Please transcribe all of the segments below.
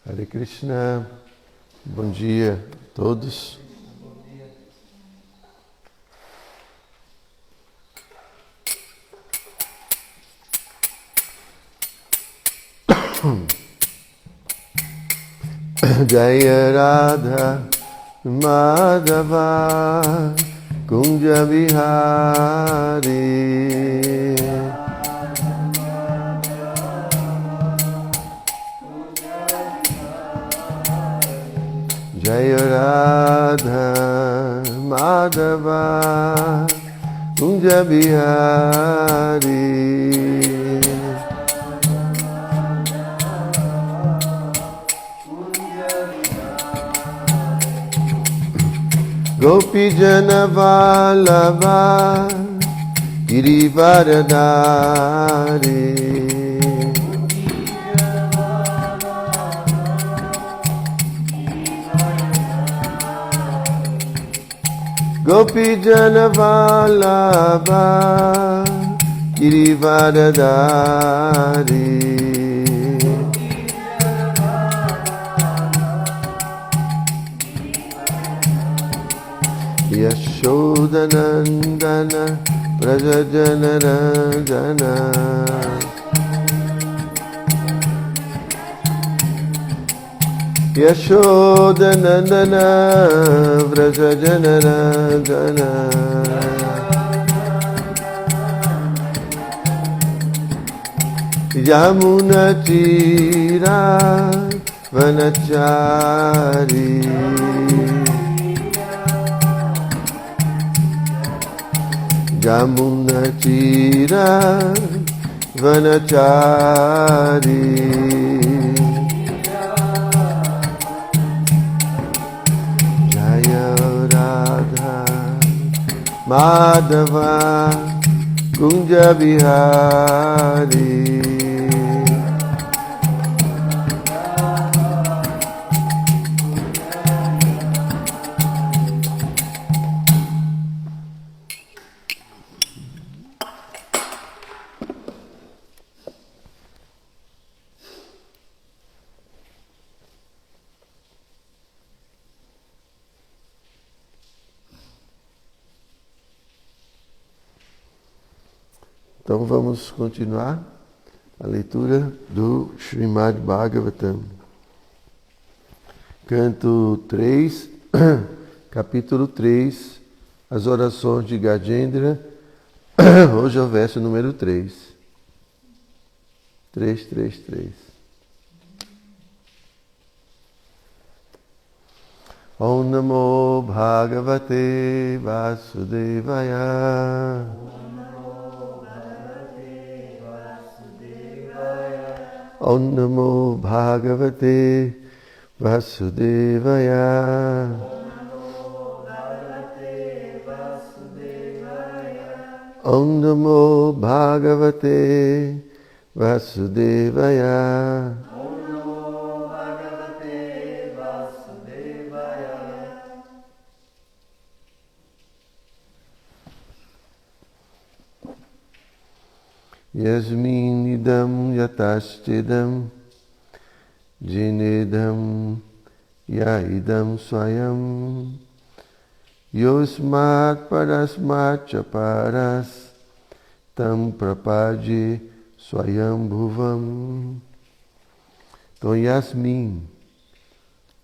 Hare Krishna, bom dia a todos. Jaya Radha Madhava Kunja Vihari Jaya Radha Madhava Kunja Vihari Gopi Jana Vallabha Girivaradhari Gopi Jana Vallabha Girivaradhari Yashodanandana Prajajanarajana Yashodanandana Prajajanarajana Yamuna Tira Vanachari Yamuna Tira Vanachari Jaya Radha Madhava Kunja Vihari Então vamos continuar a leitura do Srimad Bhagavatam, canto 3, capítulo 3, as orações de Gajendra. Hoje é o verso número 3. 333. Om Namo Bhagavate Vasudevaya Om Namo Bhagavate Vasudevaya Om Namo Bhagavate Vasudevaya Yasmin idam yatastidam jinidam yaidam swayam yosmat parasmat chaparas tam prapaje swayam bhuvam. Então Yasmin,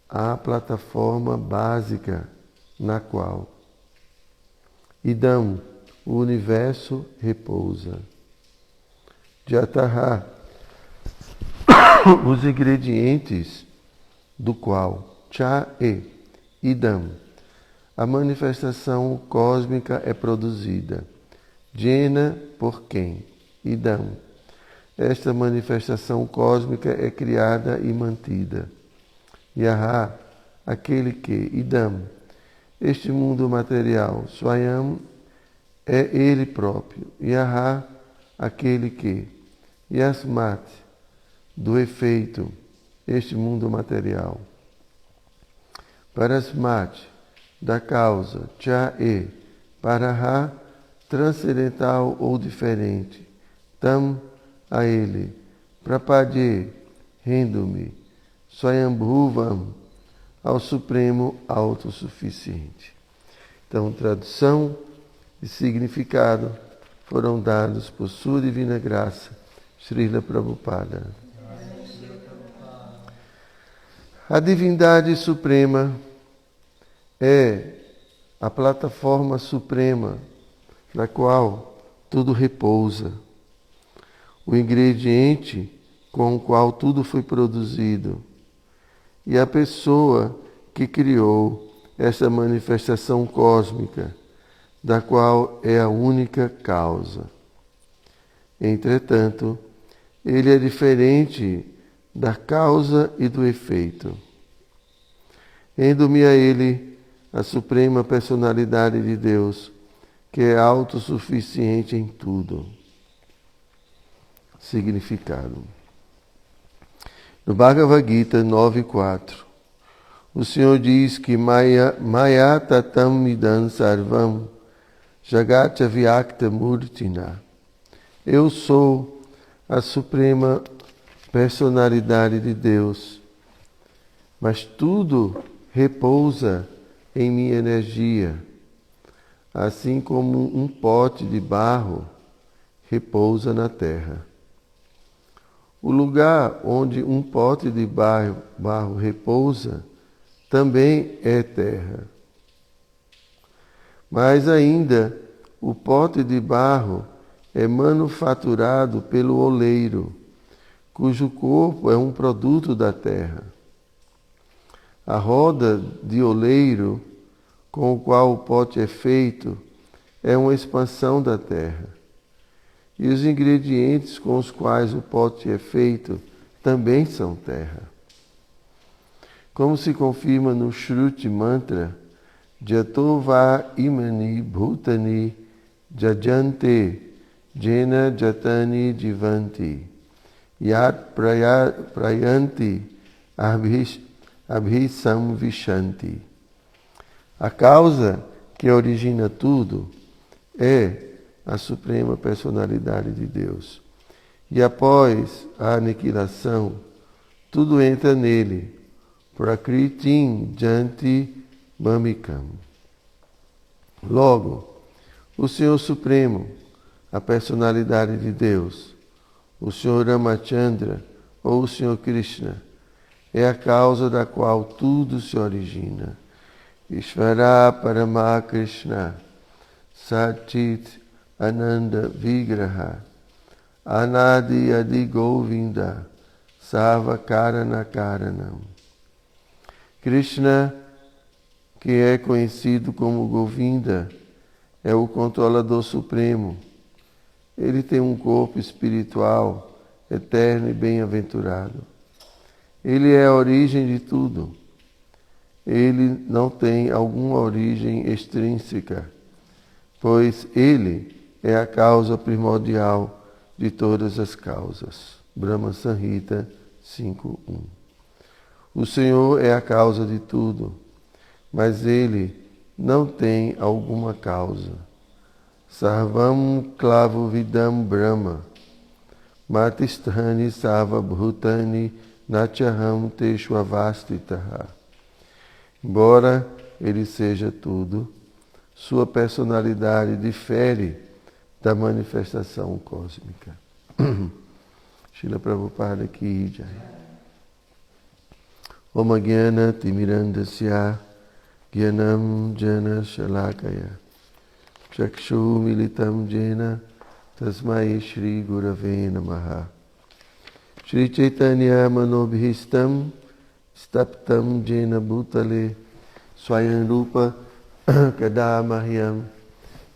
a plataforma básica na qual idam, o universo repousa. Jataha, os ingredientes do qual cha e idam, a manifestação cósmica é produzida. Jena, por quem? Idam, esta manifestação cósmica é criada e mantida. Yaha, aquele que, idam, este mundo material, swayam, é ele próprio. Yaha, aquele que, Yasmat, do efeito, este mundo material. Parasmat, da causa, cha e, paraha, transcendental ou diferente. Tam, a ele. Prapade, rendo-me. Swayambhuvam, ao Supremo Autossuficiente. Então, tradução e significado foram dados por sua divina graça, Srila Prabhupada. A divindade suprema é a plataforma suprema na qual tudo repousa, o ingrediente com o qual tudo foi produzido, e a pessoa que criou essa manifestação cósmica, da qual é a única causa. Entretanto, ele é diferente da causa e do efeito. Rendo-me a ele, a suprema personalidade de Deus, que é autossuficiente em tudo. Significado. No Bhagavad Gita 9.4, o Senhor diz que Maya tatam idam sarvam jagata vyakta murtina. Eu sou a suprema personalidade de Deus, mas tudo repousa em minha energia, assim como um pote de barro repousa na terra. O lugar onde um pote de barro repousa também é terra. Mas ainda, o pote de barro é manufaturado pelo oleiro, cujo corpo é um produto da terra. A roda de oleiro com o qual o pote é feito é uma expansão da terra. E os ingredientes com os quais o pote é feito também são terra. Como se confirma no Shruti Mantra, Jato va imani bhutani jajante jena jatani jivanti yat prayanti abhisam vishanti. A causa que origina tudo é a suprema personalidade de Deus. E após a aniquilação, tudo entra nele. Prakritim janti mamikam. Logo, o Senhor Supremo, a personalidade de Deus, o Senhor Ramachandra ou o Senhor Krishna, é a causa da qual tudo se origina. Ishvara Parama Krishna Satchit Ananda Vigraha Anadi Adi Govinda Sava Karana Karanam. Krishna, que é conhecido como Govinda, é o controlador supremo. Ele tem um corpo espiritual eterno e bem-aventurado. Ele é a origem de tudo. Ele não tem alguma origem extrínseca, pois ele é a causa primordial de todas as causas. Brahma Samhita 5.1. O Senhor é a causa de tudo, mas ele não tem alguma causa. Sarvam Klavo Vidam Brahma Matisthani Sava Bhutani Nachaham Teshu Avastitaha. Embora ele seja tudo, sua personalidade difere da manifestação cósmica. Srila Prabhupada Ki Jai. Om Jnana Timirandasya Jnanam Jana Shalakaya Chakshu Militam Jena Tasmai Shri Gurave Namaha. Shri Chaitanya Manobhistam Staptam Jena Bhutale Swayam Rupa Kadamahyam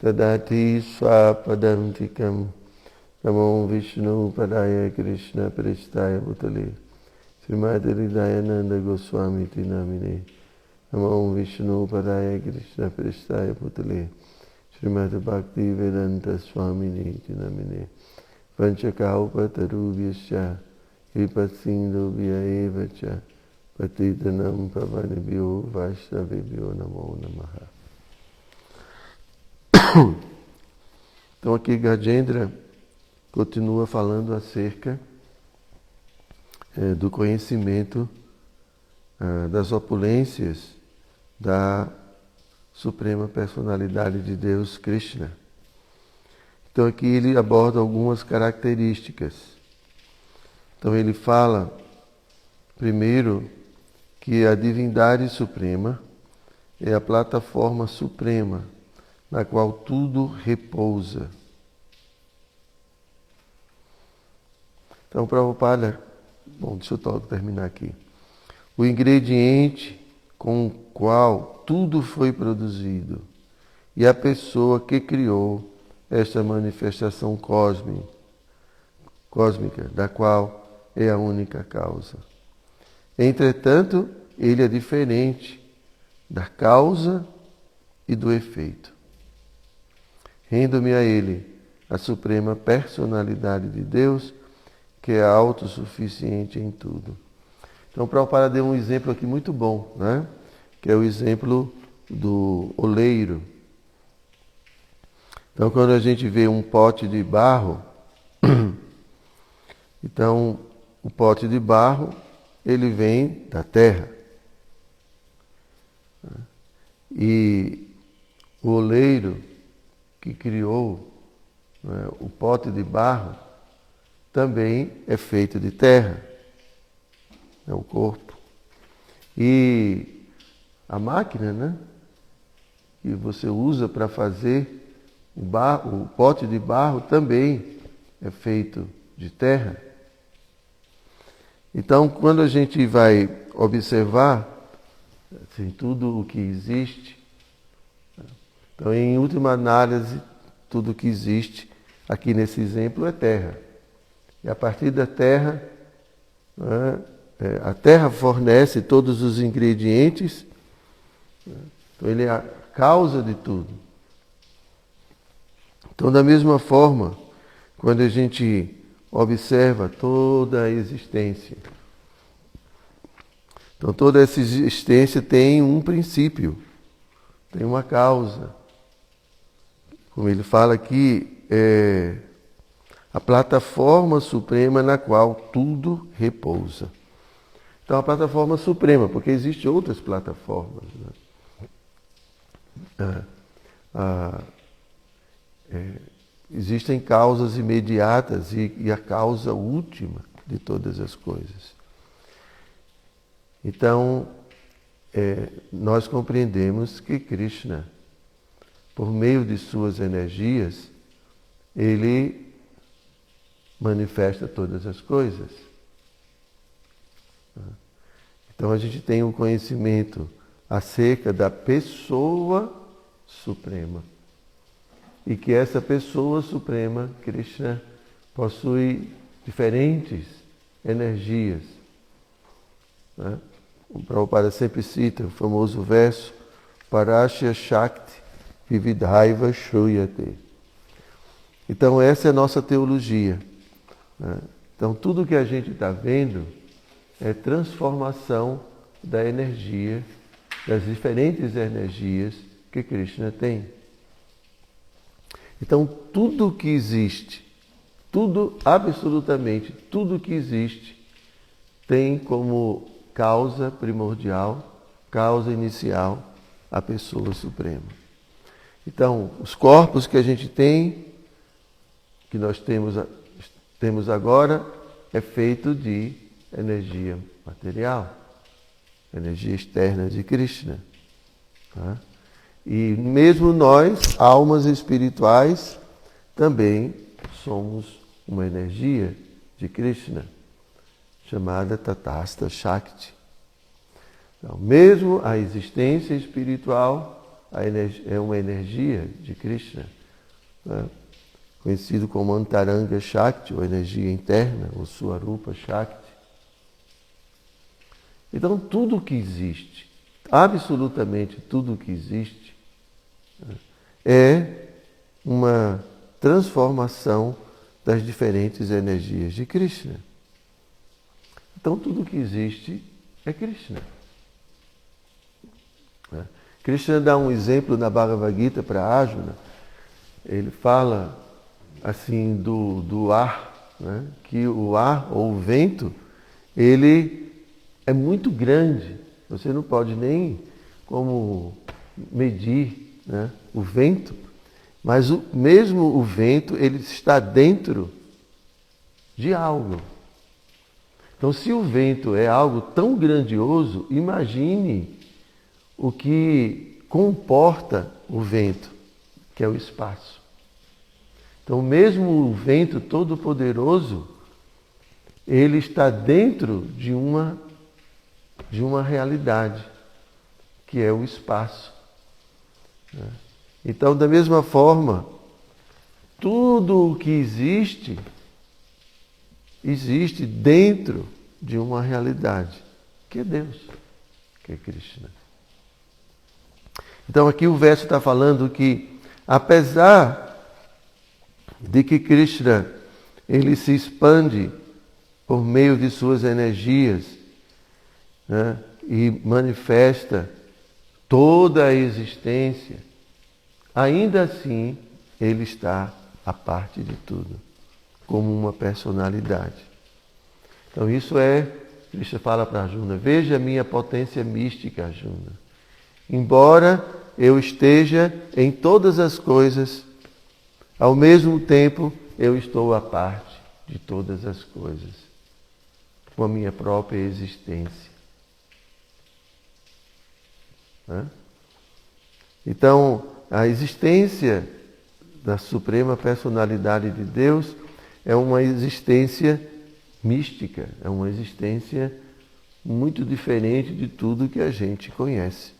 Tadati Swapadantikam Namo Vishnu Padaya Krishna Prestaya Bhutale Srimati Hridayananda Goswami Tinamine Namo Vishnu Padaya Krishna Prestaya Bhutale Srimati Bhakti Vedanta Swamini Tinamine Panchakaupa Tarubhyascha Kripat Sindhu Vya Evacha Patitanam Pavanibhyo Vaishnavibhyo Namo Namaha. Então aqui Gajendra continua falando acerca do conhecimento das opulências da Suprema Personalidade de Deus, Krishna. Então aqui ele aborda algumas características. Então ele fala, primeiro, que a divindade suprema é a plataforma suprema na qual tudo repousa. Então, Prabhupada, deixa eu terminar aqui. O ingrediente com o qual tudo foi produzido e a pessoa que criou esta manifestação cósmica, da qual é a única causa. Entretanto, ele é diferente da causa e do efeito. Rendo-me a ele, a suprema personalidade de Deus, que é autossuficiente em tudo. Então, o Prabhupada deu um exemplo aqui muito bom, né? Que é o exemplo do oleiro. Então, quando a gente vê um pote de barro, então, o pote de barro, ele vem da terra. E o oleiro que criou, né, o pote de barro também é feito de terra, é o corpo. E a máquina, né, que você usa para fazer o pote de barro também é feito de terra. Então, quando a gente vai observar assim, tudo o que existe, então, em última análise, tudo o que existe aqui nesse exemplo é terra. E a partir da terra, né, a terra fornece todos os ingredientes, né, então ele é a causa de tudo. Então, da mesma forma, quando a gente observa toda a existência, então toda essa existência tem um princípio, tem uma causa. Como ele fala aqui, é a plataforma suprema na qual tudo repousa. Então, a plataforma suprema, porque existem outras plataformas. Né? Existem causas imediatas e a causa última de todas as coisas. Então, nós compreendemos que Krishna, por meio de suas energias, ele manifesta todas as coisas. Então a gente tem um conhecimento acerca da pessoa suprema. E que essa pessoa suprema, Krishna, possui diferentes energias. O Prabhupada sempre cita o famoso verso Parashya Shakti Vividhaiva Shruyate. Então essa é a nossa teologia. Então tudo que a gente está vendo é transformação da energia, das diferentes energias que Krishna tem. Então tudo que existe, absolutamente tudo que existe, tem como causa primordial, causa inicial, a pessoa suprema. Então, os corpos que a gente tem, que nós temos agora, é feito de energia material, energia externa de Krishna. Tá? E mesmo nós, almas espirituais, também somos uma energia de Krishna, chamada Tatastha Shakti. Então, mesmo a existência espiritual é uma energia de Krishna, né? Conhecido como Antaranga Shakti, ou energia interna, ou Swarupa Shakti. Então, tudo que existe, absolutamente tudo que existe, é uma transformação das diferentes energias de Krishna. Então, tudo que existe é Krishna. Krishna dá um exemplo na Bhagavad Gita para Arjuna. Ele fala assim do ar, né? Que o ar ou o vento, ele é muito grande Você não pode nem como medir, né, o vento, mas mesmo o vento, ele está dentro de algo. Então, se o vento é algo tão grandioso, imagine o que comporta o vento, que é o espaço. Então, mesmo o vento todo-poderoso, ele está dentro de uma realidade, que é o espaço. Então, da mesma forma, tudo o que existe dentro de uma realidade, que é Deus, que é Krishna. Então aqui o verso está falando que, apesar de que Krishna ele se expande por meio de suas energias, né, e manifesta toda a existência, ainda assim ele está à parte de tudo, como uma personalidade. Então isso Krishna fala para Arjuna, veja a minha potência mística, Arjuna. Embora eu esteja em todas as coisas, ao mesmo tempo eu estou à parte de todas as coisas, com a minha própria existência. Então, a existência da Suprema Personalidade de Deus é uma existência mística, é uma existência muito diferente de tudo que a gente conhece.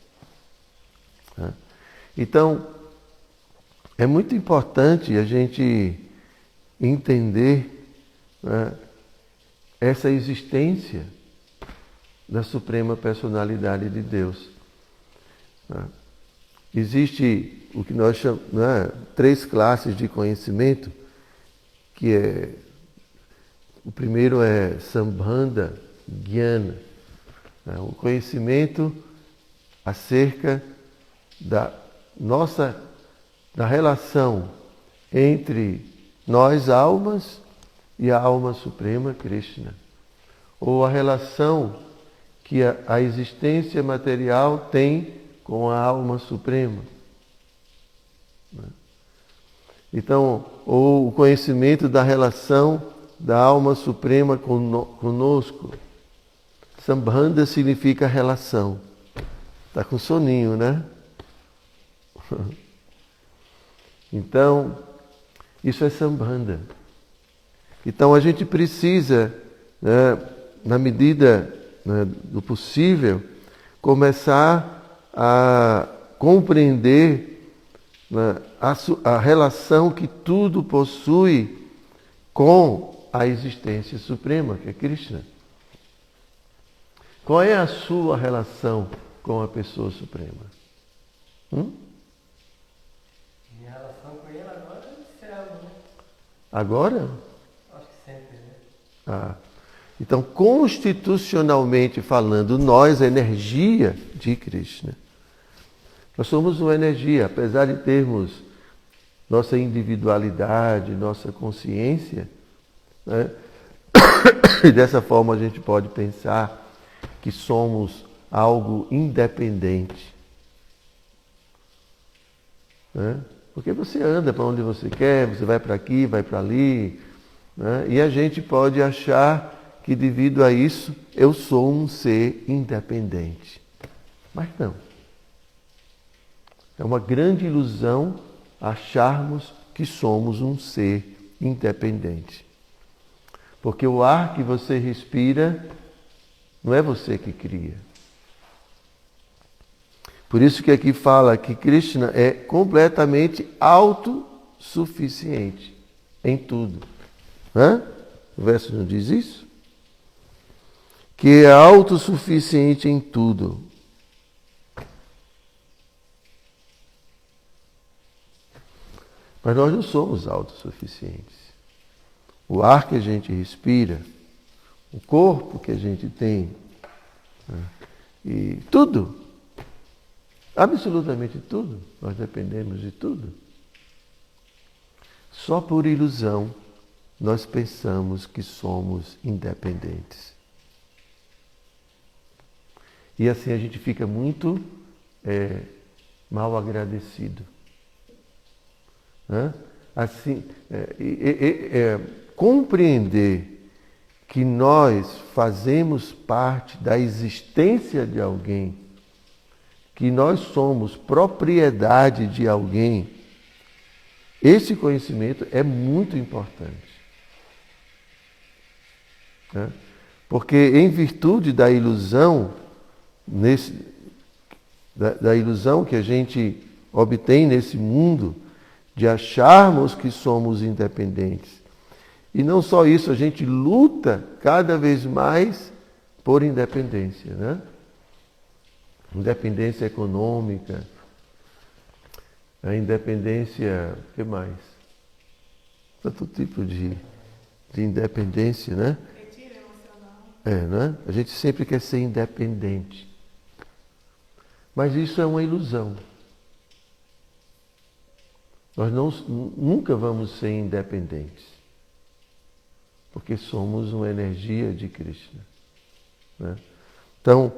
Então, é muito importante a gente entender, né, essa existência da Suprema Personalidade de Deus. Existe o que nós chamamos, né, 3 classes de conhecimento, que é, o primeiro é Sambandha Jnana, né, o conhecimento acerca da relação entre nós almas e a alma suprema Krishna, ou a relação que a existência material tem com a alma suprema. Então, ou o conhecimento da relação da alma suprema conosco. Sambandha significa relação. Está com soninho, né? Então, isso é Sambandha. Então a gente precisa, né, na medida, né, do possível, começar a compreender, né, a relação que tudo possui com a existência suprema, que é Krishna. Qual é a sua relação com a pessoa suprema? Minha relação com ele agora é do céu, né? Agora? Acho que sempre, né? Então, constitucionalmente falando, nós, a energia de Krishna, nós somos uma energia, apesar de termos nossa individualidade, nossa consciência, né? E dessa forma a gente pode pensar que somos algo independente. Né? Porque você anda para onde você quer, você vai para aqui, vai para ali, né? E a gente pode achar que devido a isso eu sou um ser independente. Mas não. É uma grande ilusão acharmos que somos um ser independente. Porque o ar que você respira não é você que cria. Por isso que aqui fala que Krishna é completamente autossuficiente em tudo. O verso não diz isso? Que é autossuficiente em tudo. Mas nós não somos autossuficientes. O ar que a gente respira, o corpo que a gente tem, né? E tudo, absolutamente tudo, nós dependemos de tudo. Só por ilusão nós pensamos que somos independentes. E assim a gente fica muito mal agradecido. Né? Assim, compreender que nós fazemos parte da existência de alguém, que nós somos propriedade de alguém, esse conhecimento é muito importante. Né? Porque em virtude da ilusão, da ilusão que a gente obtém nesse mundo, de acharmos que somos independentes. E não só isso, a gente luta cada vez mais por independência, né? Independência econômica, a independência, o que mais? Tanto tipo de independência, né? Retiro emocional. Né? A gente sempre quer ser independente. Mas isso é uma ilusão. Nós nunca vamos ser independentes. Porque somos uma energia de Krishna. Né? Então,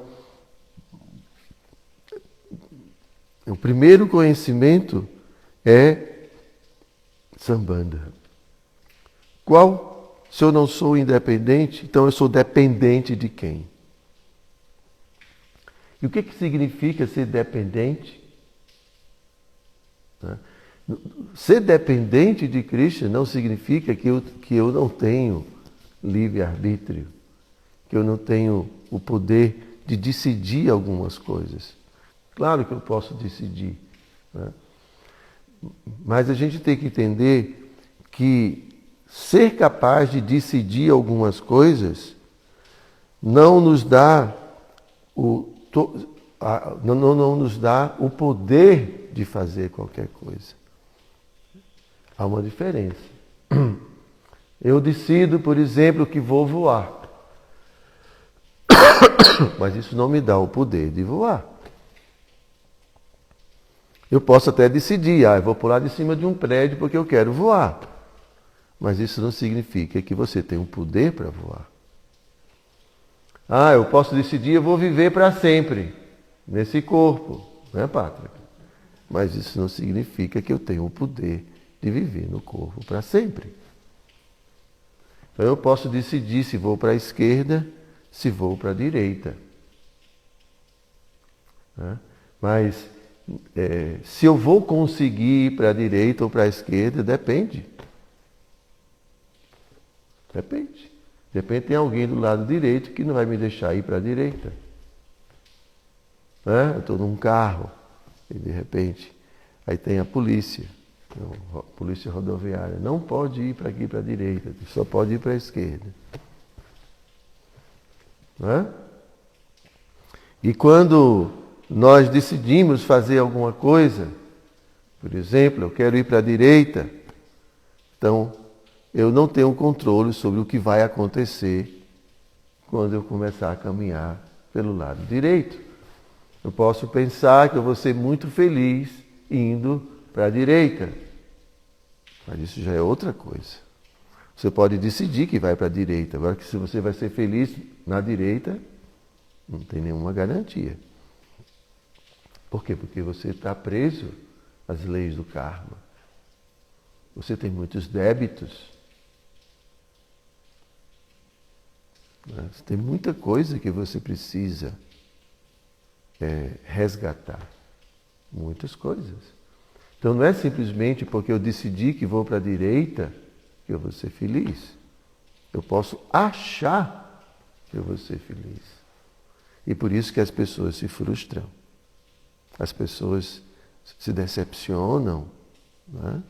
o primeiro conhecimento é Sambandha. Se eu não sou independente, então eu sou dependente de quem? E o que significa ser dependente? Né? Ser dependente de Krishna não significa que eu não tenho livre-arbítrio, que eu não tenho o poder de decidir algumas coisas. Claro que eu posso decidir. Né? Mas a gente tem que entender que ser capaz de decidir algumas coisas não nos dá não nos dá o poder de fazer qualquer coisa. Há uma diferença. Eu decido, por exemplo, que vou voar. Mas isso não me dá o poder de voar. Eu posso até decidir, eu vou pular de cima de um prédio porque eu quero voar. Mas isso não significa que você tem o poder para voar. Eu posso decidir, eu vou viver para sempre nesse corpo, né, Pátria? Mas isso não significa que eu tenho o poder de viver no corpo para sempre. Então eu posso decidir se vou para a esquerda, se vou para a direita. Né? Mas se eu vou conseguir ir para a direita ou para a esquerda, depende. Depende. De repente tem alguém do lado direito que não vai me deixar ir para a direita. Né? Eu estou num carro e de repente aí tem a polícia. Polícia rodoviária, não pode ir para aqui para a direita, só pode ir para a esquerda. Não é? E quando nós decidimos fazer alguma coisa, por exemplo, eu quero ir para a direita, então eu não tenho controle sobre o que vai acontecer quando eu começar a caminhar pelo lado direito. Eu posso pensar que eu vou ser muito feliz indo para a direita. Mas isso já é outra coisa. Você pode decidir que vai para a direita. Agora que se você vai ser feliz na direita, não tem nenhuma garantia. Por quê? Porque você está preso às leis do karma. Você tem muitos débitos. Você tem muita coisa que você precisa resgatar. Muitas coisas. Então não é simplesmente porque eu decidi que vou para a direita que eu vou ser feliz. Eu posso achar que eu vou ser feliz. E por isso que as pessoas se frustram. As pessoas se decepcionam. Né?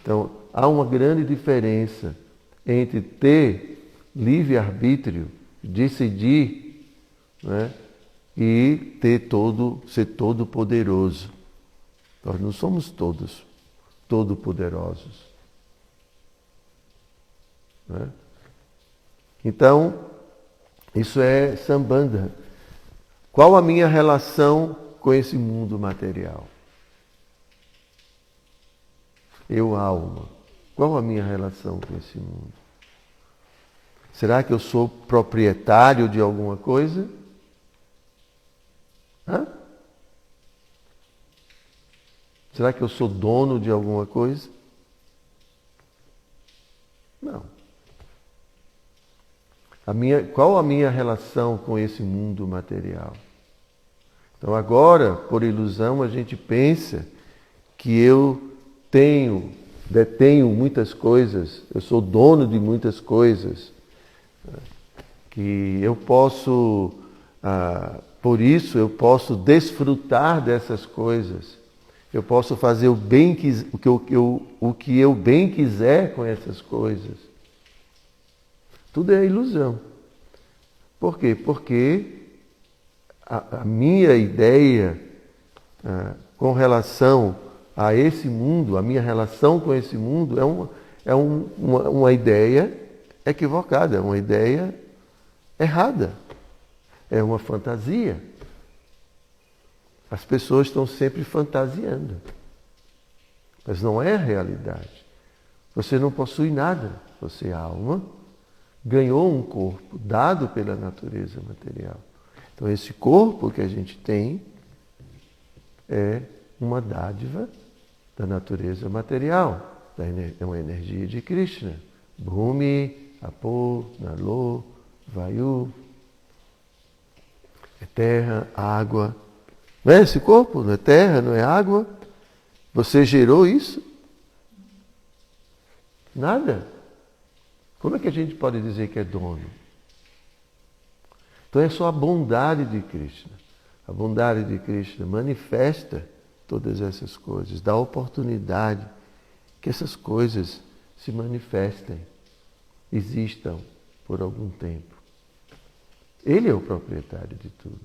Então há uma grande diferença entre ter livre-arbítrio, decidir, né? E ser todo poderoso. Nós não somos todos todo-poderosos. Né? Então, isso é Sambandha. Qual a minha relação com esse mundo material? Eu, alma. Qual a minha relação com esse mundo? Será que eu sou proprietário de alguma coisa? Hã? Será que eu sou dono de alguma coisa? Não. Qual a minha relação com esse mundo material? Então agora, por ilusão, a gente pensa que eu detenho muitas coisas, eu sou dono de muitas coisas, que eu posso, por isso eu posso desfrutar dessas coisas, eu posso fazer o que eu bem quiser com essas coisas. Tudo é ilusão. Por quê? Porque a minha ideia com relação a esse mundo, a minha relação com esse mundo é uma ideia equivocada, é uma ideia errada, é uma fantasia. As pessoas estão sempre fantasiando, mas não é a realidade. Você não possui nada, você é alma, ganhou um corpo dado pela natureza material. Então esse corpo que a gente tem é uma dádiva da natureza material, é uma energia de Krishna. Bhumi, Apo, Nalo, Vayu, é terra, água. Não é esse corpo? Não é terra, não é água? Você gerou isso? Nada. Como é que a gente pode dizer que é dono? Então é só a bondade de Krishna. A bondade de Krishna manifesta todas essas coisas, dá oportunidade que essas coisas se manifestem, existam por algum tempo. Ele é o proprietário de tudo.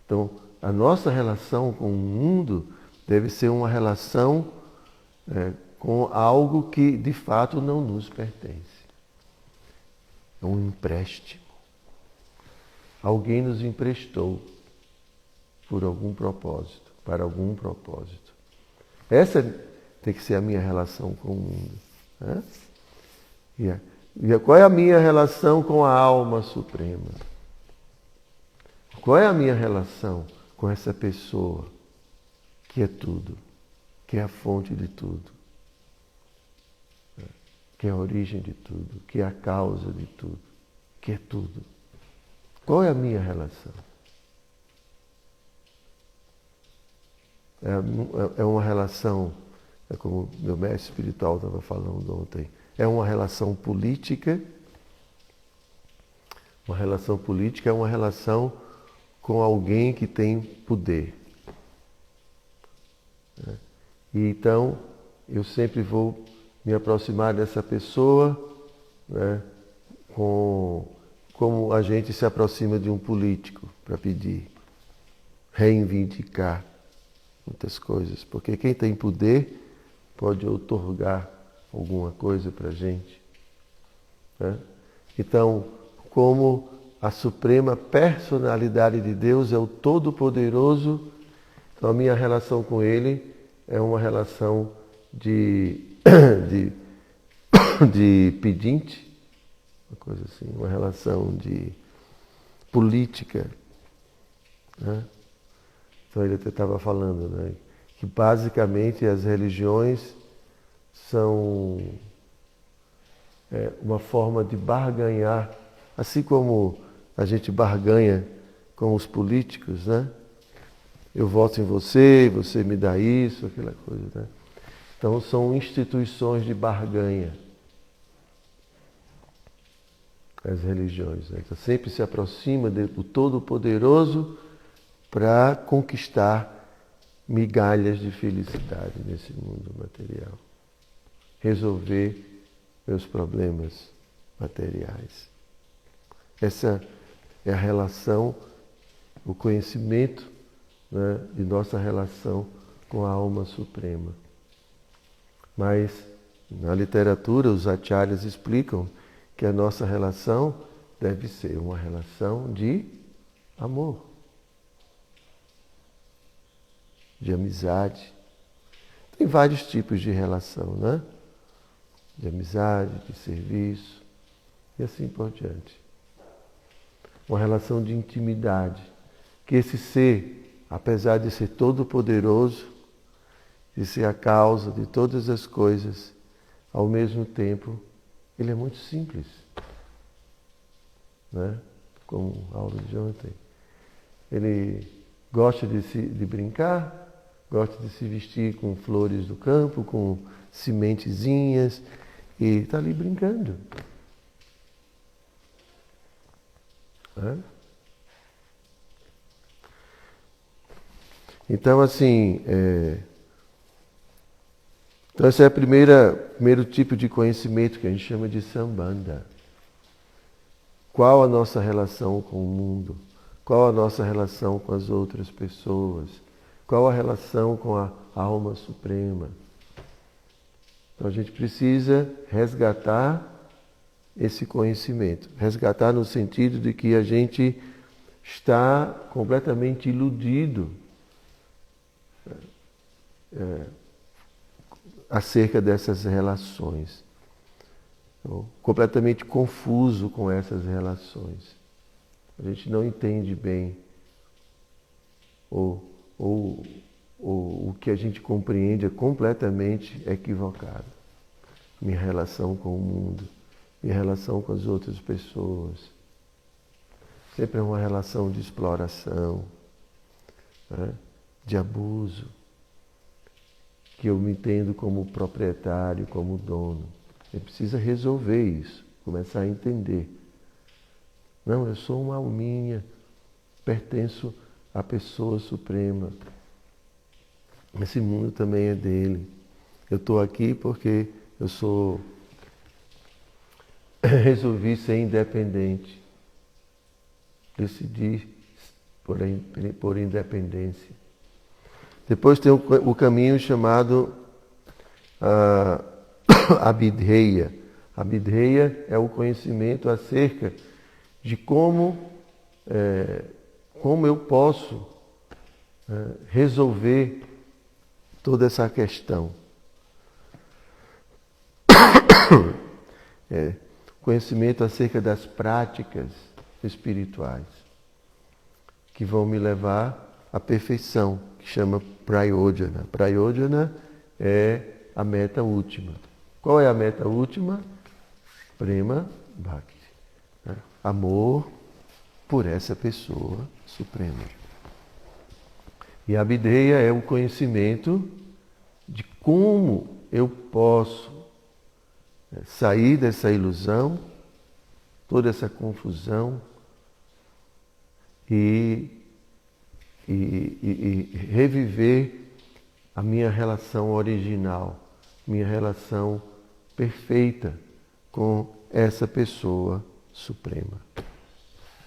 Então, a nossa relação com o mundo deve ser uma relação com algo que de fato não nos pertence. É um empréstimo. Alguém nos emprestou por algum propósito, para algum propósito. Essa tem que ser a minha relação com o mundo. Né? E qual é a minha relação com a alma suprema? Qual é a minha relação com essa pessoa que é tudo, que é a fonte de tudo, que é a origem de tudo, que é a causa de tudo, que é tudo? Qual é a minha relação? É uma relação, é como meu mestre espiritual estava falando ontem, é uma relação política. Uma relação política é uma relação com alguém que tem poder. E então, eu sempre vou me aproximar dessa pessoa, né, como a gente se aproxima de um político para pedir, reivindicar muitas coisas. Porque quem tem poder pode outorgar alguma coisa para a gente. Né? Então, como a suprema personalidade de Deus é o Todo-Poderoso, então a minha relação com Ele é uma relação de pedinte, uma coisa assim, uma relação de política. Né? Então ele até estava falando, né, que basicamente as religiões são uma forma de barganhar, assim como a gente barganha com os políticos, né? Eu voto em você, você me dá isso, aquela coisa, né? Então são instituições de barganha. As religiões, né? Então sempre se aproxima do Todo-Poderoso para conquistar migalhas de felicidade nesse mundo material. Resolver meus problemas materiais. Essa é a relação, o conhecimento, né, de nossa relação com a alma suprema. Mas na literatura os acharyas explicam que a nossa relação deve ser uma relação de amor, de amizade. Tem vários tipos de relação, né? De amizade, de serviço e assim por diante. uma relação de intimidade. Que esse ser, apesar de ser todo poderoso, de ser a causa de todas as coisas, ao mesmo tempo, ele é muito simples. Né? Como a aula de ontem. Ele gosta de brincar, gosta de se vestir com flores do campo, com sementezinhas, e está ali brincando. Né? Então, assim, então esse é o primeiro tipo de conhecimento que a gente chama de sambandha. Qual a nossa relação com o mundo? Qual a nossa relação com as outras pessoas? Qual a relação com a alma suprema? Então a gente precisa resgatar esse conhecimento. Resgatar no sentido de que a gente está completamente iludido acerca dessas relações. Ou completamente confuso com essas relações. A gente não entende bem ou o que a gente compreende é completamente equivocado. Minha relação com o mundo, minha relação com as outras pessoas. Sempre é uma relação de exploração, né? De abuso, que eu me entendo como proprietário, como dono. Você precisa resolver isso, começar a entender. Não, eu sou uma alminha, pertenço à pessoa suprema. Esse mundo também é dele. Eu estou aqui porque resolvi ser independente. Decidi por independência. Depois tem o caminho chamado Abhidheya. Abhidheya é o conhecimento acerca de como eu posso resolver toda essa questão. Conhecimento acerca das práticas espirituais que vão me levar à perfeição, que chama Prayojana. Prayojana é a meta última. Qual é a meta última? Prema Bhakti. Né? Amor por essa pessoa suprema. E a Abhidheya é o conhecimento de como eu posso sair dessa ilusão, toda essa confusão e reviver a minha relação original, minha relação perfeita com essa pessoa suprema.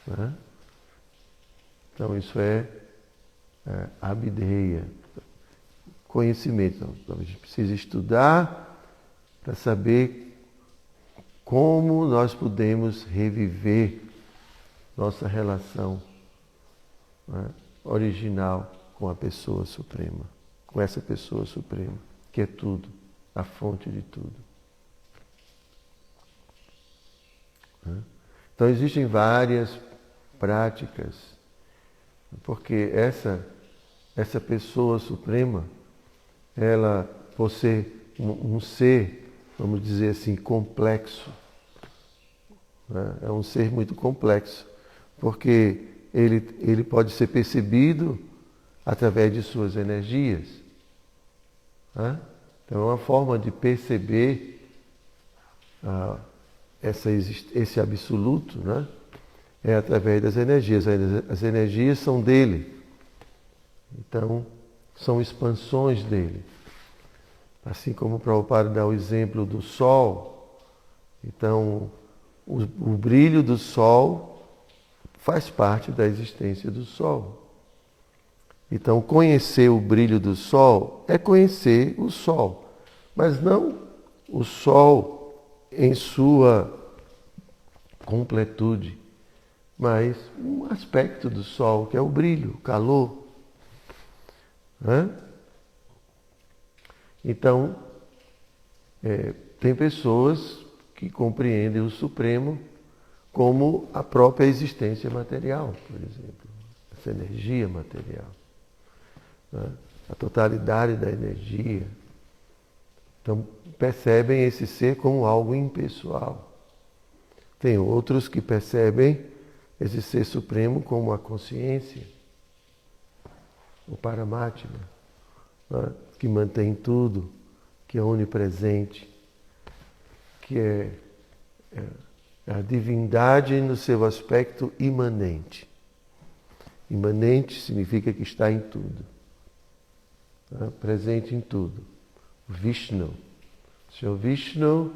Né? Então isso é Abhidheya, conhecimento. Então, a gente precisa estudar para saber como nós podemos reviver nossa relação, né, original com a pessoa suprema, com essa pessoa suprema, que é tudo, a fonte de tudo. Né? Então existem várias práticas, porque essa pessoa suprema, ela, por ser um ser, vamos dizer assim, complexo, né? É um ser muito complexo, porque ele pode ser percebido através de suas energias. Né? Então é uma forma de perceber esse absoluto, né? É através das energias. As energias são dele. Então, são expansões dele. Assim como o Prabhupada dá o exemplo do Sol, então o brilho do Sol faz parte da existência do Sol. Então, conhecer o brilho do Sol é conhecer o Sol, mas não o Sol em sua completude, mas um aspecto do Sol, que é o brilho, o calor. Né? Então, tem pessoas que compreendem o Supremo como a própria existência material, por exemplo, essa energia material, né? A totalidade da energia. Então, percebem esse ser como algo impessoal. Tem outros que percebem esse ser supremo como a consciência, o Paramatma, né? Que mantém tudo, que é onipresente, que é a divindade no seu aspecto imanente. Imanente significa que está em tudo, né? Presente em tudo. Vishnu. O Senhor Vishnu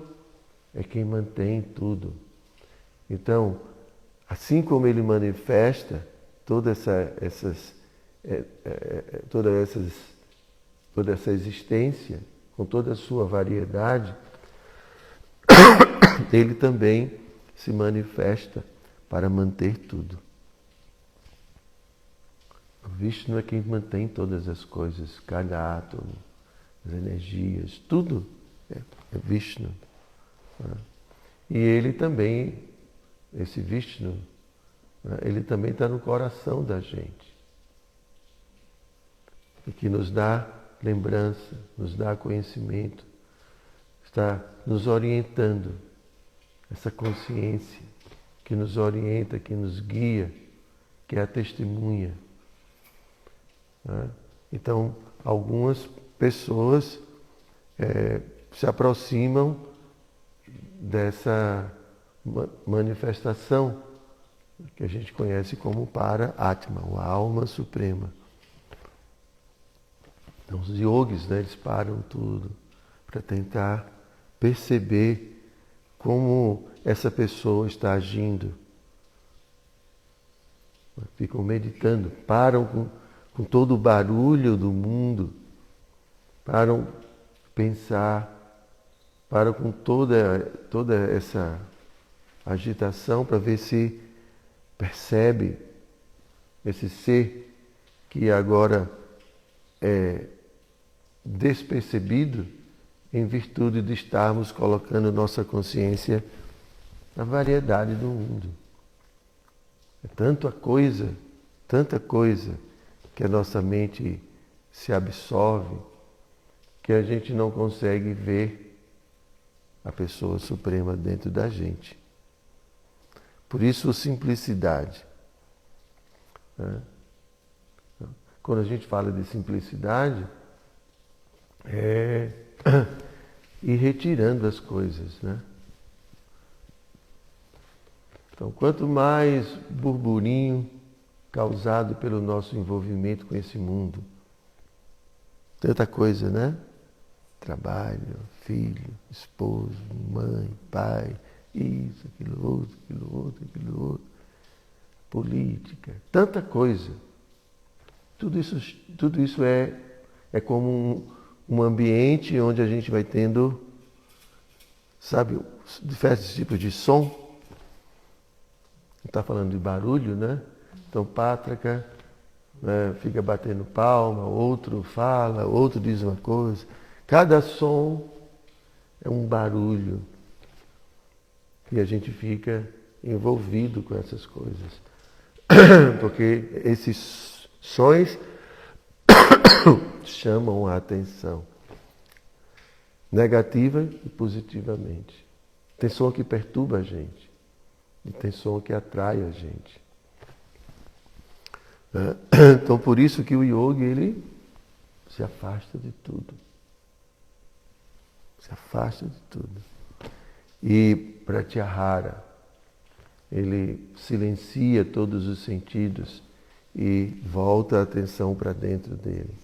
é quem mantém tudo. Então, assim como ele manifesta toda essa existência, com toda a sua variedade, ele também se manifesta para manter tudo. O Vishnu é quem mantém todas as coisas, cada átomo, as energias, tudo é Vishnu. E ele também, esse Vishnu, ele também está no coração da gente. E que nos dá lembrança, nos dá conhecimento, está nos orientando. Essa consciência que nos orienta, que nos guia, que é a testemunha. Então, algumas pessoas se aproximam dessa manifestação que a gente conhece como Para-Atma, a alma suprema. Então, os yogis, né, eles param tudo para tentar perceber como essa pessoa está agindo. Ficam meditando, param com todo o barulho do mundo, param pensar, param com toda essa agitação para ver se percebe esse ser que agora é despercebido em virtude de estarmos colocando nossa consciência na variedade do mundo. É tanta coisa que a nossa mente se absorve que a gente não consegue ver a pessoa suprema dentro da gente. Por isso, simplicidade. Quando a gente fala de simplicidade, é ir retirando as coisas, né? Então, quanto mais burburinho causado pelo nosso envolvimento com esse mundo, tanta coisa, né? Trabalho, filho, esposo, mãe, pai, isso, aquilo outro, política, tanta coisa. Tudo isso é como um ambiente onde a gente vai tendo, sabe, diversos tipos de som. Está falando de barulho, né? Então, Pátraca, né, fica batendo palma, outro fala, outro diz uma coisa. Cada som é um barulho. E a gente fica envolvido com essas coisas. Porque esses sons chamam a atenção. Negativa e positivamente. Tem som que perturba a gente. E tem som que atrai a gente. Então, por isso que o yogi, ele se afasta de tudo. Se afasta de tudo. E Pratyahara, ele silencia todos os sentidos e volta a atenção para dentro dele.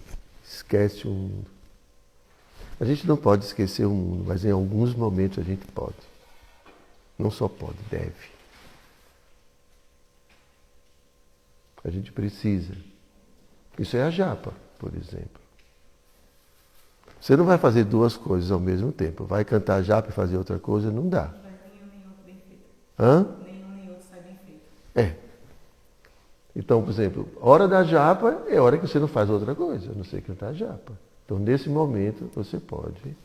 Esquece o mundo. A gente não pode esquecer o mundo, mas em alguns momentos a gente pode. Não só pode, deve. A gente precisa. Isso é a japa, por exemplo. Você não vai fazer duas coisas ao mesmo tempo. Vai cantar japa e fazer outra coisa, não dá. Não vai nenhum nem outro bem feito. Hã? Nenhum nem outro sai bem feito. É. Então, por exemplo, hora da japa é hora que você não faz outra coisa, a não ser cantar japa. Então, nesse momento, você pode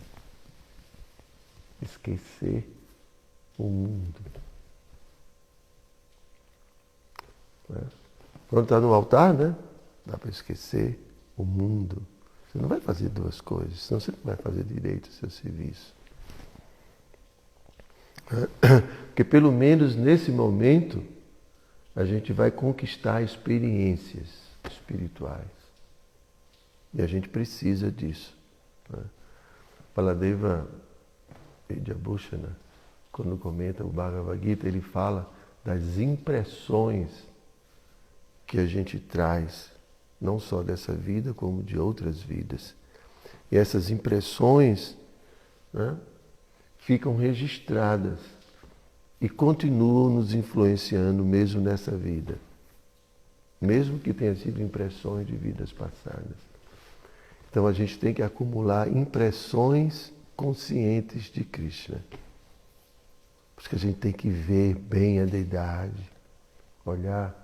esquecer o mundo. Né? Quando está no altar, né? Dá para esquecer o mundo. Você não vai fazer duas coisas, senão você não vai fazer direito o seu serviço. Porque pelo menos nesse momento a gente vai conquistar experiências espirituais. E a gente precisa disso. Né? Baladeva Vidyabhushana, quando comenta o Bhagavad Gita, ele fala das impressões que a gente traz, não só dessa vida, como de outras vidas. E essas impressões, né, ficam registradas e continuam nos influenciando mesmo nessa vida. Mesmo que tenha sido impressões de vidas passadas. Então a gente tem que acumular impressões conscientes de Krishna. Porque a gente tem que ver bem a deidade, olhar,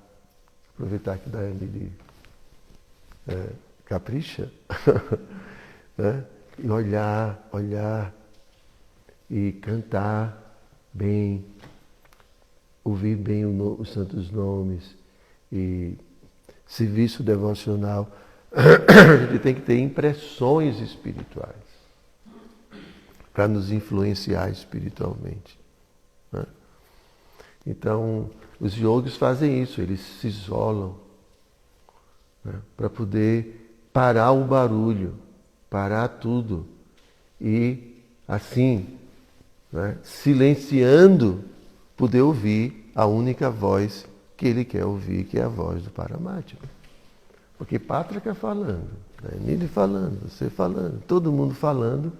aproveitar que Dayamini capricha, né? E olhar e cantar bem, ouvir bem os santos nomes e serviço devocional. A gente tem que ter impressões espirituais para nos influenciar espiritualmente. Né? Então, os yogis fazem isso, eles se isolam, né, para poder parar o barulho, parar tudo e, assim, né, silenciando, poder ouvir a única voz que ele quer ouvir, que é a voz do Paramatma. Porque Pátrica falando, Nili falando, você falando, todo mundo falando,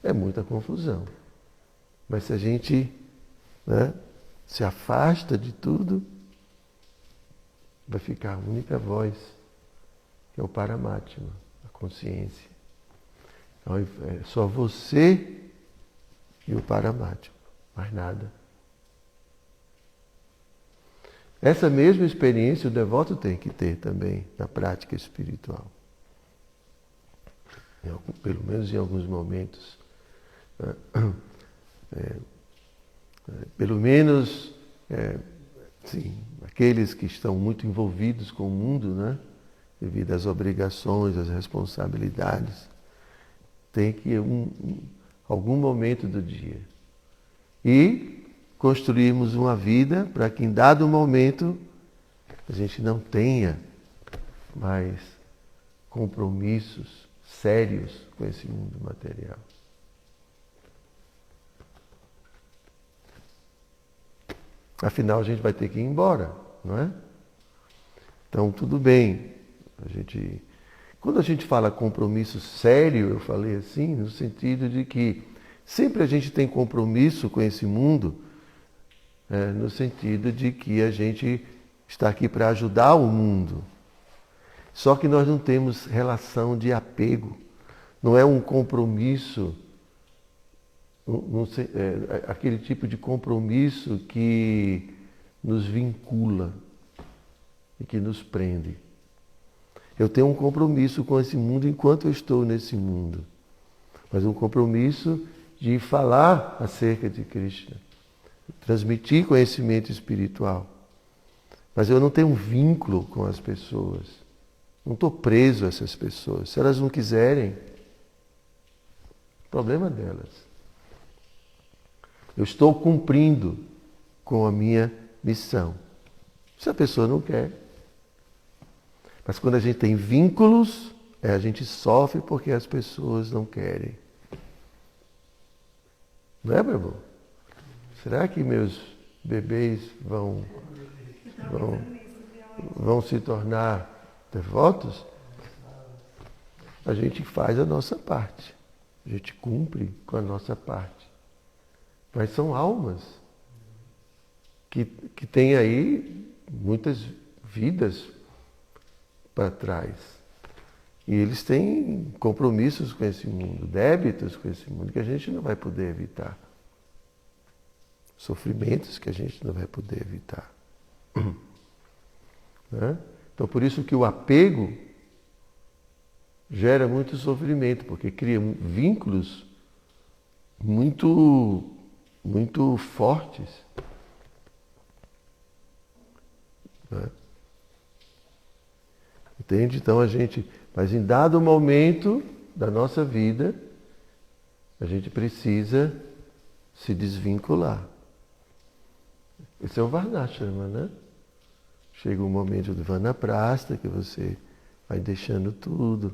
é muita confusão. Mas se a gente, né, se afasta de tudo, vai ficar a única voz, que é o Paramatma, a consciência. Então, é só você e o Paramatma, mais nada. Essa mesma experiência o devoto tem que ter também na prática espiritual. Pelo menos em alguns momentos. Pelo menos, sim, aqueles que estão muito envolvidos com o mundo, né, devido às obrigações, às responsabilidades, tem que algum momento do dia. E construirmos uma vida para que em dado momento a gente não tenha mais compromissos sérios com esse mundo material. Afinal, a gente vai ter que ir embora, não é? Então, tudo bem. Quando a gente fala compromisso sério, eu falei assim, no sentido de que sempre a gente tem compromisso com esse mundo, no sentido de que a gente está aqui para ajudar o mundo. Só que nós não temos relação de apego. Não é um compromisso, aquele tipo de compromisso que nos vincula e que nos prende. Eu tenho um compromisso com esse mundo enquanto eu estou nesse mundo. Mas um compromisso de falar acerca de Krishna. Transmitir conhecimento espiritual. Mas eu não tenho um vínculo com as pessoas. Não estou preso a essas pessoas. Se elas não quiserem, problema delas. Eu estou cumprindo com a minha missão. Se a pessoa não quer. Mas quando a gente tem vínculos, a gente sofre porque as pessoas não querem. Não é, Prabhu? Será que meus bebês vão se tornar devotos? A gente faz a nossa parte. A gente cumpre com a nossa parte. Mas são almas que têm aí muitas vidas para trás. E eles têm compromissos com esse mundo, débitos com esse mundo que a gente não vai poder evitar. Sofrimentos que a gente não vai poder evitar. Né? Então, por isso que o apego gera muito sofrimento, porque cria vínculos muito, muito fortes. Né? Entende? Então mas em dado momento da nossa vida, a gente precisa se desvincular. Esse é o Varnashrama, né? Chega um momento do Vanaprastha que você vai deixando tudo,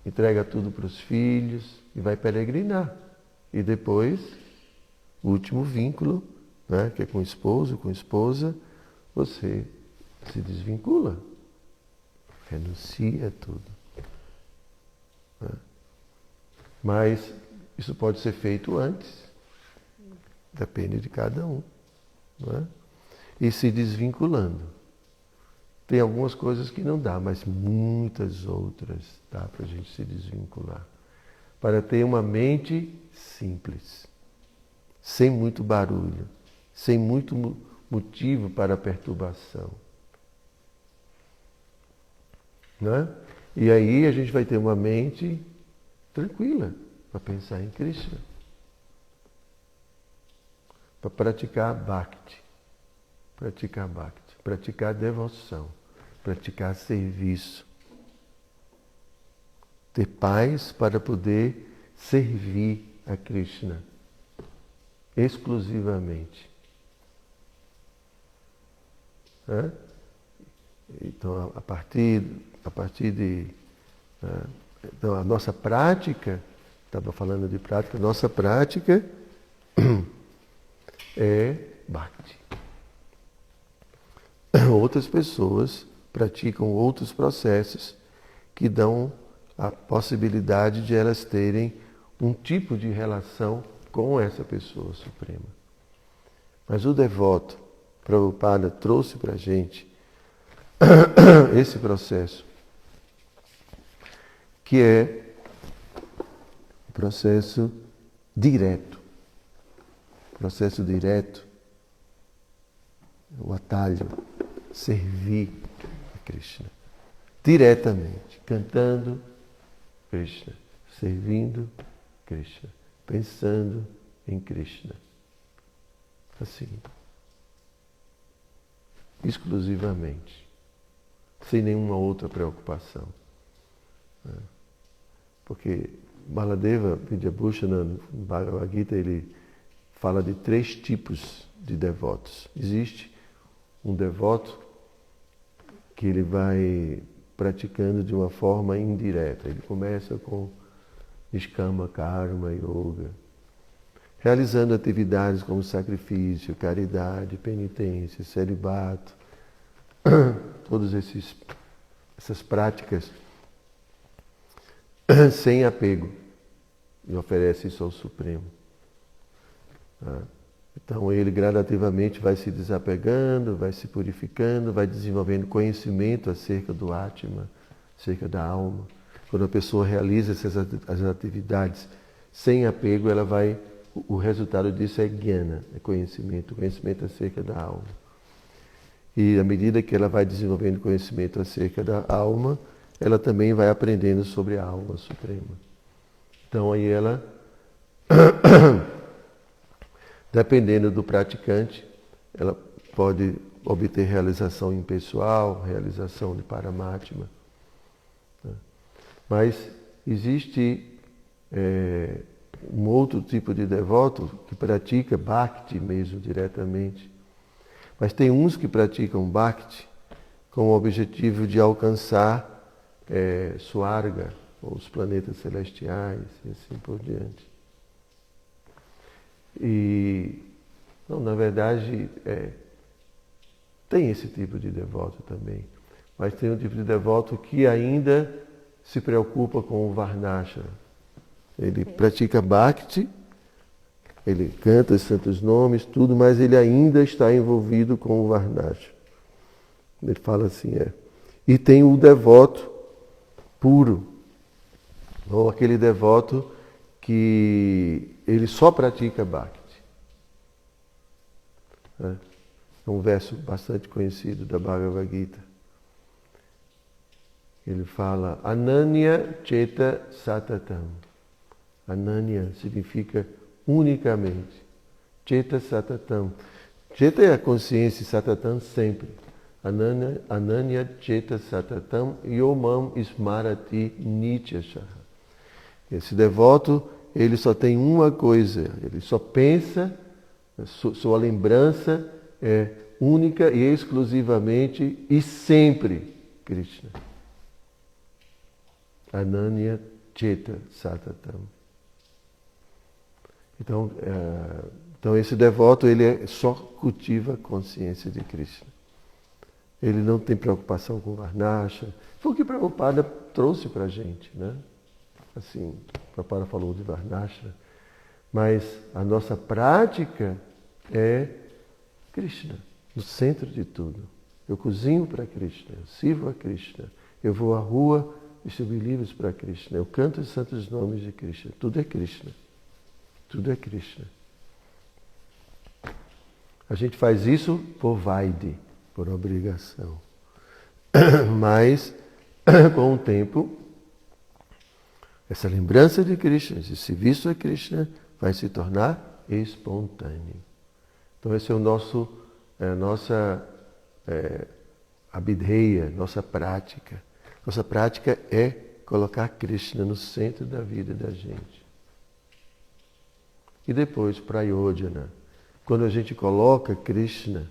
entrega tudo para os filhos e vai peregrinar. E depois, o último vínculo, né, que é com o esposo, com a esposa, você se desvincula, renuncia a tudo. Né? Mas isso pode ser feito antes, depende de cada um. Não é? E se desvinculando. Tem algumas coisas que não dá, mas muitas outras dá para a gente se desvincular. Para ter uma mente simples, sem muito barulho, sem muito motivo para perturbação. Não é? E aí a gente vai ter uma mente tranquila para pensar em Krishna. Para praticar bhakti, praticar devoção, praticar serviço. Ter paz para poder servir a Krishna exclusivamente. Né? Então, a partir de... Então, a nossa prática, estava falando de prática, nossa prática é bhakti. Outras pessoas praticam outros processos que dão a possibilidade de elas terem um tipo de relação com essa pessoa suprema. Mas o devoto, Prabhupada trouxe para a gente esse processo, que é o processo direto. Processo direto, o atalho, servir a Krishna. Diretamente, cantando Krishna, servindo Krishna, pensando em Krishna. Assim. Exclusivamente. Sem nenhuma outra preocupação. Porque Baladeva Vidyabhushana, no Bhagavad Gita, ele fala de 3 tipos de devotos. Existe um devoto que ele vai praticando de uma forma indireta. Ele começa com Niskama Karma Yoga, realizando atividades como sacrifício, caridade, penitência, celibato, todas essas práticas sem apego, e oferece isso ao Supremo. Então ele gradativamente vai se desapegando, vai se purificando, vai desenvolvendo conhecimento acerca do Atma, acerca da alma. Quando a pessoa realiza as atividades sem apego, o resultado disso é jnana, é conhecimento acerca da alma. E à medida que ela vai desenvolvendo conhecimento acerca da alma, ela também vai aprendendo sobre a alma suprema. Então aí ela dependendo do praticante, ela pode obter realização impessoal, realização de Paramatma. Mas existe um outro tipo de devoto que pratica Bhakti mesmo diretamente. Mas tem uns que praticam Bhakti com o objetivo de alcançar Swarga, ou os planetas celestiais, e assim por diante. E, não, na verdade, tem esse tipo de devoto também. Mas tem um tipo de devoto que ainda se preocupa com o Varnashrama. Ele pratica Bhakti, ele canta os santos nomes, tudo, mas ele ainda está envolvido com o Varnashrama. Ele fala assim, E tem o devoto puro, ou aquele devoto que ele só pratica Bhakti. É um verso bastante conhecido da Bhagavad Gita. Ele fala, Ananya Cheta Satatam. Ananya significa unicamente. Cheta Satatam. Cheta é a consciência, Satatam sempre. Ananya Cheta Satatam Yomam Smarati Nityashaha. Esse devoto, ele só tem uma coisa, ele só pensa, sua lembrança é única e exclusivamente e sempre Krishna. Ananya Cheta Satatam. Então esse devoto, ele só cultiva a consciência de Krishna. Ele não tem preocupação com Varnasha. Foi o que Prabhupada trouxe para a gente, né? Assim, Prabhupada falou de Varnasha, mas a nossa prática é Krishna, no centro de tudo. Eu cozinho para Krishna, eu sirvo a Krishna, eu vou à rua distribuir livros para Krishna, eu canto os santos nomes de Krishna. Tudo é Krishna. Tudo é Krishna. A gente faz isso por vaidhi, por obrigação. Mas, com o tempo, essa lembrança de Krishna, esse serviço a Krishna, vai se tornar espontâneo. Então, esse é o nosso, nossa abhideya, nossa prática. Nossa prática é colocar Krishna no centro da vida da gente. E depois, prayojana. Quando a gente coloca Krishna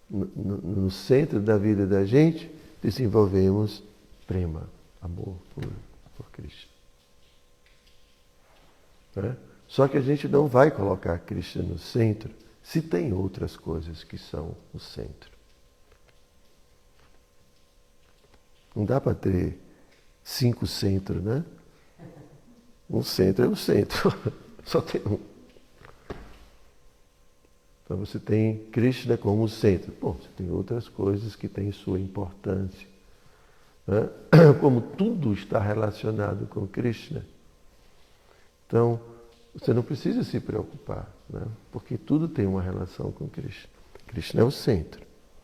no centro da vida da gente, desenvolvemos prema, amor por Krishna. Né? Só que a gente não vai colocar Krishna no centro se tem outras coisas que são o centro. Não dá para ter 5 centros, né? Um centro é o centro. Só tem um. Então você tem Krishna como centro. Bom, você tem outras coisas que têm sua importância. Né? Como tudo está relacionado com Krishna. Então, você não precisa se preocupar, né? Porque tudo tem uma relação com Krishna. Krishna é o centro.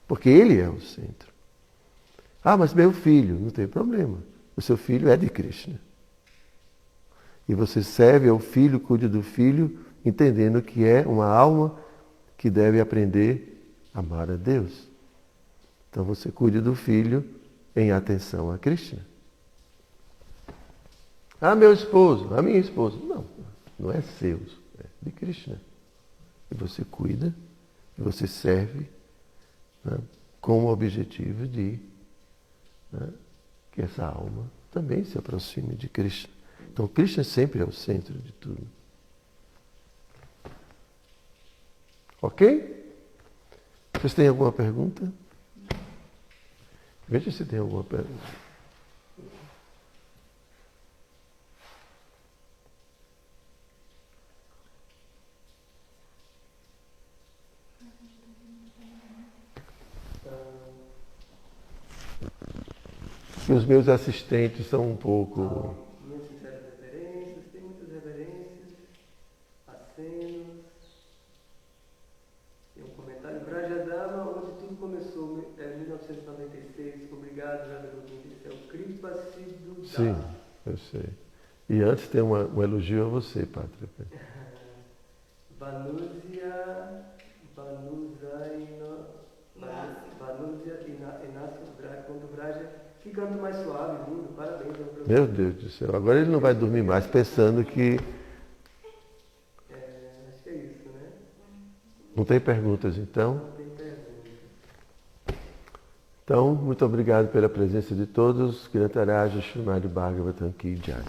Porque ele é o centro. Ah, mas meu filho, não tem problema. O seu filho é de Krishna. E você serve ao filho, cuida do filho, entendendo que é uma alma que deve aprender a amar a Deus. Então você cuida do filho em atenção a Krishna. Ah, meu esposo, a minha esposa. Não, não é seu, é de Krishna. E você cuida, e você serve, né, com o objetivo de, né, que essa alma também se aproxime de Krishna. Então Krishna sempre é o centro de tudo. Ok? Vocês têm alguma pergunta? Veja se tem alguma pergunta. E os meus assistentes são um pouco... Muito sinceras referências, tem muitas referências, acenos. Tem um comentário. Vrajadama, onde tudo começou, é 1996. Obrigado, Jadagovinda. Esse é o Kripa Siddhu. Sim, eu sei. E antes tem um elogio a você, Pátrica. Vanúzia Inácio Vraja. Que canto mais suave, lindo. Parabéns. Meu Deus do céu. Agora ele não vai dormir mais pensando que... Acho que é isso, né? Não tem perguntas, então? Não tem pergunta. Então, muito obrigado pela presença de todos. Grantaraja Srimad Bhagavatam Ki Jai.